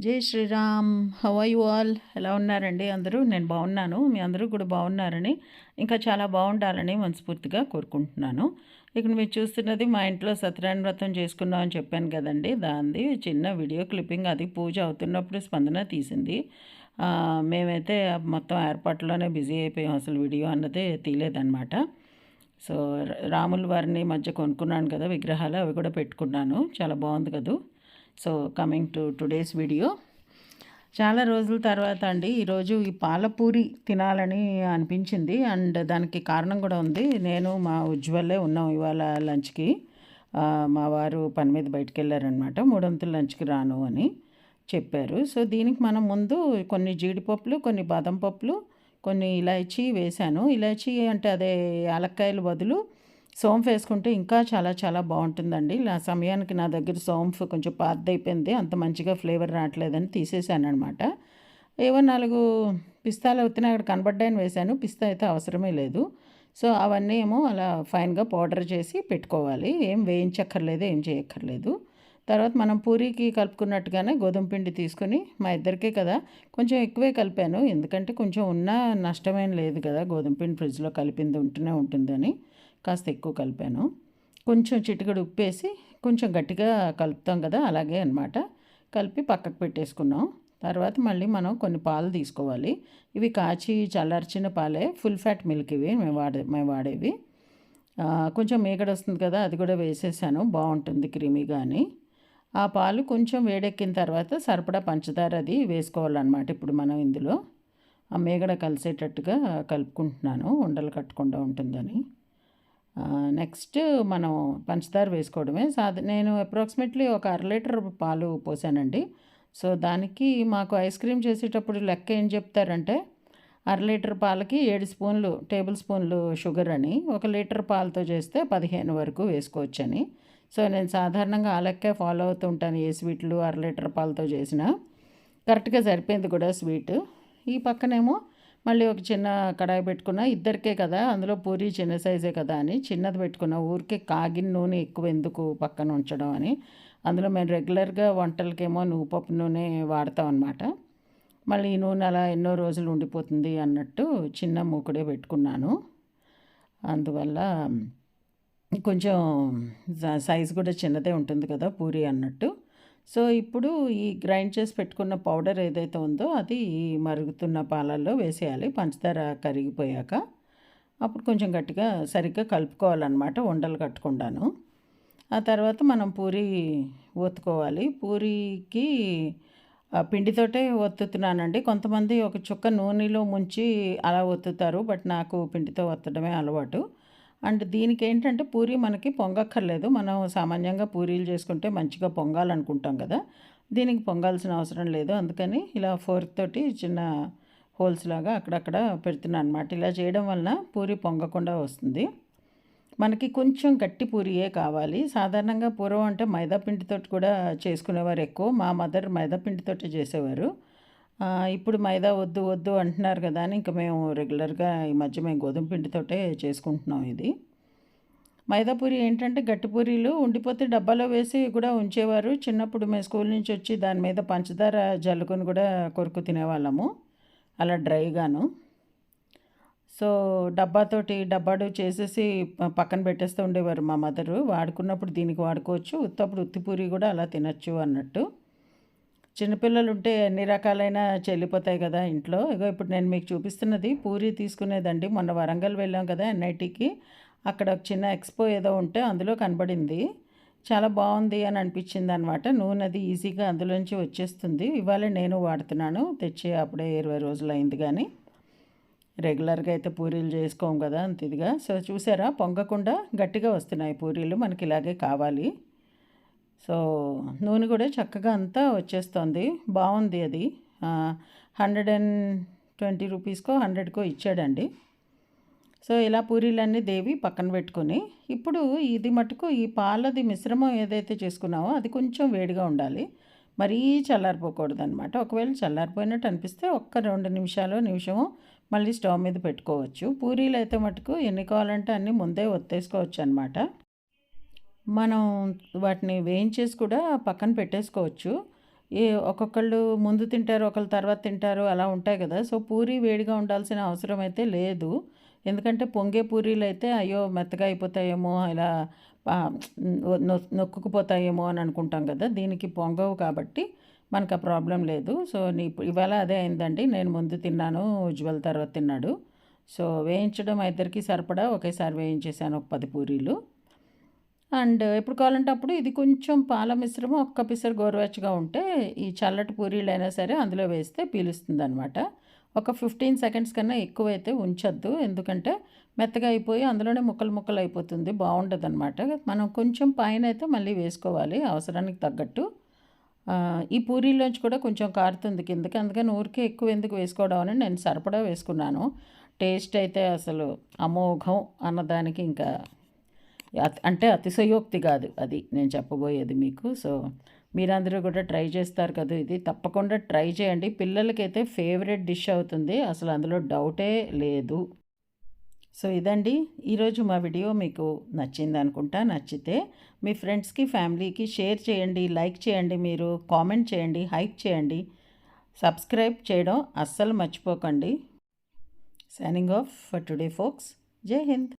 జై Shriram. How are you all? ఎలా ఉన్నారండి అందరూ? నేను బాగున్నాను. మీ అందరూ కూడా బాగున్నారని, ఇంకా చాలా బాగుండాలని మనస్ఫూర్తిగా కోరుకుంటున్నాను. ఇక్కడ మీరు చూస్తున్నది మా ఇంట్లో సత్యనారాయణ వ్రతం చేసుకున్నాం అని చెప్పాను కదండి, దానిది చిన్న వీడియో క్లిప్పింగ్. అది పూజ అవుతున్నప్పుడు స్పందన తీసింది. మేమైతే మొత్తం ఏర్పాట్లోనే బిజీ అయిపోయాం, అసలు వీడియో అన్నదే తీయలేదన్నమాట. సో రాముల వారిని మధ్య కొనుక్కున్నాను కదా విగ్రహాలు, అవి కూడా పెట్టుకున్నాను. చాలా బాగుంది కదా. So coming to today's video. చాలా రోజుల తర్వాత అండి ఈరోజు ఈ పాలపూరి తినాలని అనిపించింది. అండ్ దానికి కారణం కూడా ఉంది. నేను మా ఉజ్వలే ఉన్నాం ఇవాళ లంచ్కి. మా వారు పని మీద బయటికి వెళ్ళారనమాట. 3 లంచ్కి రాను అని చెప్పారు. సో దీనికి మనం ముందు కొన్ని జీడిపప్పులు, కొన్ని బాదం పప్పులు, కొన్ని ఇలాచీ వేశాను. ఇలాచీ అంటే అదే యాలక్కాయలు బదులు సోంఫ్ వేసుకుంటే ఇంకా చాలా చాలా బాగుంటుందండి. ఆ సమయానికి నా దగ్గర సోంఫ్ కొంచెం పాతదైపోయింది, అంత మంచిగా ఫ్లేవర్ రావట్లేదని తీసేసాను అనమాట. ఏవో 4 పిస్తాలు అవుతున్నాయి అక్కడ కనబడ్డాయని వేశాను. పిస్తా అయితే అవసరమే లేదు. సో అవన్నీ ఏమో అలా ఫైన్గా పౌడర్ చేసి పెట్టుకోవాలి. ఏం వేయించక్కర్లేదు, ఏం చేయక్కర్లేదు. తర్వాత మనం పూరీకి కలుపుకున్నట్టుగానే గోధుమ పిండి తీసుకుని, మా ఇద్దరికే కదా కొంచెం ఎక్కువే కలిపాను, ఎందుకంటే కొంచెం ఉన్నా నష్టమేం లేదు కదా, గోధుమ పిండి ఫ్రిడ్జ్లో కలిపింది ఉంటూనే ఉంటుందని కాస్త ఎక్కువ కలిపాను. కొంచెం చిటికెడు ఉప్పేసి కొంచెం గట్టిగా కలుపుతాం కదా, అలాగే అనమాట. కలిపి పక్కకు పెట్టేసుకున్నాం. తర్వాత మళ్ళీ మనం కొన్ని పాలు తీసుకోవాలి. ఇవి కాచి చల్లార్చిన పాలే, ఫుల్ ఫ్యాట్ మిల్క్ ఇవి మేము వాడేవి. కొంచెం మీగడ వస్తుంది కదా, అది కూడా వేసేసాను, బాగుంటుంది క్రీమీగా అని. ఆ పాలు కొంచెం వేడెక్కిన తర్వాత సరిపడా పంచదార అది వేసుకోవాలన్నమాట. ఇప్పుడు మనం ఇందులో ఆ మీగడ కలిసేటట్టుగా కలుపుకుంటున్నాను, ఉండలు కట్టకుండా ఉంటుందని. నెక్స్ట్ మనం పంచదార వేసుకోవడమే. నేను అప్రాక్సిమేట్లీ ఒక 1/2 లీటర్ పాలు పోసానండి. సో దానికి మాకు ఐస్ క్రీమ్ చేసేటప్పుడు లెక్క ఏం చెప్తారంటే 1/2 లీటర్ పాలకి 7 స్పూన్లు టేబుల్ స్పూన్లు షుగర్ అని, 1 లీటర్ పాలతో చేస్తే 15 వరకు వేసుకోవచ్చని. సో నేను సాధారణంగా ఆ లెక్కే ఫాలో అవుతూ ఉంటాను. ఏ స్వీట్లు 1/2 లీటర్ పాలతో చేసినా కరెక్ట్గా సరిపోయింది కూడా స్వీట్. ఈ పక్కనేమో మళ్ళీ ఒక చిన్న కడాయి పెట్టుకున్న, ఇద్దరికే కదా, అందులో పూరి చిన్న సైజే కదా అని చిన్నది పెట్టుకున్న. ఊరికే కాగిన నూనె ఎక్కువ ఎందుకు పక్కన ఉంచడం అని. అందులో మేము రెగ్యులర్గా వంటలకేమో నువ్వుపప్పు నూనె వాడతాం అనమాట. మళ్ళీ ఈ నూనె అలా ఎన్నో రోజులు ఉండిపోతుంది అన్నట్టు చిన్న మూకుడే పెట్టుకున్నాను. అందువల్ల కొంచెం సైజు కూడా చిన్నదే ఉంటుంది కదా పూరి అన్నట్టు. సో ఇప్పుడు ఈ గ్రైండ్ చేసి పెట్టుకున్న పౌడర్ ఏదైతే ఉందో అది మరుగుతున్న పాలల్లో వేసేయాలి, పంచదార కరిగిపోయాక. అప్పుడు కొంచెం గట్టిగా సరిగ్గా కలుపుకోవాలన్నమాట, ఉండలు కట్టకుండాను. ఆ తర్వాత మనం పూరి ఒత్తుకోవాలి. పూరికి పిండితోటే ఒత్తుతున్నానండి. కొంతమంది ఒక చుక్క నూనెలో ముంచి అలా ఒత్తుతారు, బట్ నాకు పిండితో ఒత్తడమే అలవాటు. అండ్ దీనికి ఏంటంటే పూరి మనకి పొంగక్కర్లేదు. మనం సామాన్యంగా పూరీలు చేసుకుంటే మంచిగా పొంగాలనుకుంటాం కదా, దీనికి పొంగాల్సిన అవసరం లేదు. అందుకని ఇలా ఫోర్క్ తోటి చిన్న హోల్స్ లాగా అక్కడక్కడ పెడుతున్నాను అనమాట. ఇలా చేయడం వలన పూరి పొంగకుండా వస్తుంది. మనకి కొంచెం గట్టి పూరియే కావాలి. సాధారణంగా పూర్వం అంటే మైదా పిండితోటి కూడా చేసుకునేవారు ఎక్కువ. మా మదర్ మైదా పిండితోటి చేసేవారు. ఇప్పుడు మైదా వద్దు వద్దు అంటున్నారు కదా అని ఇంకా మేము రెగ్యులర్గా ఈ మధ్య మేము గోధుమ పిండితోటే చేసుకుంటున్నాం ఇది. మైదా పూరి ఏంటంటే గట్టి పూరీలు ఉండిపోతే డబ్బాలో వేసి కూడా ఉంచేవారు. చిన్నప్పుడు మేము స్కూల్ నుంచి వచ్చి దాని మీద పంచదార జల్లుకొని కూడా కొరుకు తినేవాళ్ళము, అలా డ్రైగాను. సో డబ్బాడు చేసేసి పక్కన పెట్టేస్తూ ఉండేవారు మా మదరు. వాడుకున్నప్పుడు దీనికి వాడుకోవచ్చు, ఉత్తప్పుడు ఉత్తి పూరి కూడా అలా తినచ్చు అన్నట్టు. చిన్నపిల్లలు ఉంటే ఎన్ని రకాలైన చెల్లిపోతాయి కదా ఇంట్లో. ఇగో ఇప్పుడు నేను మీకు చూపిస్తున్నది పూరి తీసుకునేదండి. మొన్న వరంగల్ వెళ్ళాం కదా ఎన్ఐటీకి, అక్కడ ఒక చిన్న ఎక్స్పో ఏదో ఉంటే అందులో కనబడింది. చాలా బాగుంది అని అనిపించింది అనమాట. నూనె అది ఈజీగా అందులోంచి వచ్చేస్తుంది. ఇవాళ నేను వాడుతున్నాను, తెచ్చి అప్పుడే 20 రోజులు అయింది. కానీ రెగ్యులర్గా అయితే పూరీలు చేసుకోం కదా అంత ఇదిగా. సో చూసారా, పొంగకుండా గట్టిగా వస్తున్నాయి పూరీలు, మనకి ఇలాగే కావాలి. సో నూనె కూడా చక్కగా అంతా వచ్చేస్తుంది, బాగుంది అది. 120 రూపీస్కో 100కో ఇచ్చాడండి. సో ఇలా పూరీలన్నీ దేవి పక్కన పెట్టుకొని, ఇప్పుడు ఇది మటుకు ఈ పాలది మిశ్రమం ఏదైతే చేసుకున్నామో అది కొంచెం వేడిగా ఉండాలి, మరీ చల్లారిపోకూడదు అనమాట. ఒకవేళ చల్లారిపోయినట్టు అనిపిస్తే ఒక్క 2 నిమిషమో మళ్ళీ స్టవ్ మీద పెట్టుకోవచ్చు. పూరీలు అయితే మటుకు ఎన్ని కావాలంటే అన్నీ ముందే ఒత్తేసుకోవచ్చు అనమాట. మనం వాటిని వేయించేసి కూడా పక్కన పెట్టేసుకోవచ్చు. ఒక్కొక్కళ్ళు ముందు తింటారు, ఒకళ్ళు తర్వాత తింటారు, అలా ఉంటాయి కదా. సో పూరి వేడిగా ఉండాల్సిన అవసరం అయితే లేదు. ఎందుకంటే పొంగే పూరీలు అయితే అయ్యో మెత్తగా అయిపోతాయేమో, ఇలా నొక్కుకుపోతాయేమో అని అనుకుంటాం కదా. దీనికి పొంగవు కాబట్టి మనకు ఆ ప్రాబ్లం లేదు. సో ఇవాళ అదే అయిందండి. నేను ముందు తిన్నాను, ఉజ్వల్ తర్వాత తిన్నాడు. సో వేయించడం ఇద్దరికి సరిపడా ఒకేసారి వేయించేసాను ఒక 10 పూరీలు. అండ్ ఎప్పుడు కావాలంటే అప్పుడు ఇది కొంచెం పాల మిశ్రమం ఒక్క పిసరు గోరువెచ్చగా ఉంటే ఈ చల్లటి పూరీలైనా సరే అందులో వేస్తే పీలుస్తుందనమాట. ఒక 15 సెకండ్స్ కన్నా ఎక్కువైతే ఉంచొద్దు. ఎందుకంటే మెత్తగా అయిపోయి అందులోనే ముక్కలు ముక్కలు అయిపోతుంది, బాగుండదనమాట. మనం కొంచెం పైన అయితే మళ్ళీ వేసుకోవాలి అవసరానికి తగ్గట్టు. ఈ పూరీలోంచి కూడా కొంచెం కారుతుంది కిందకి, అందుకని ఊరికే ఎక్కువ ఎందుకు వేసుకోవడం అని నేను సరిపడా వేసుకున్నాను. టేస్ట్ అయితే అసలు అమోఘం అన్నదానికి ఇంకా అంటే అతిశయోక్తి కాదు అది నేను చెప్పబోయేది మీకు. సో మీరందరూ కూడా ట్రై చేస్తారు కదా, ఇది తప్పకుండా ట్రై చేయండి. పిల్లలకైతే ఫేవరెట్ డిష్ అవుతుంది, అసలు అందులో డౌటే లేదు. సో ఇదండి ఈరోజు మా వీడియో. మీకు నచ్చింది అనుకుంటా. నచ్చితే మీ ఫ్రెండ్స్కి, ఫ్యామిలీకి షేర్ చేయండి, లైక్ చేయండి, మీరు కామెంట్ చేయండి, హైప్ చేయండి, సబ్స్క్రైబ్ చేయడం అస్సలు మర్చిపోకండి. Signing off for today folks. జై హింద్.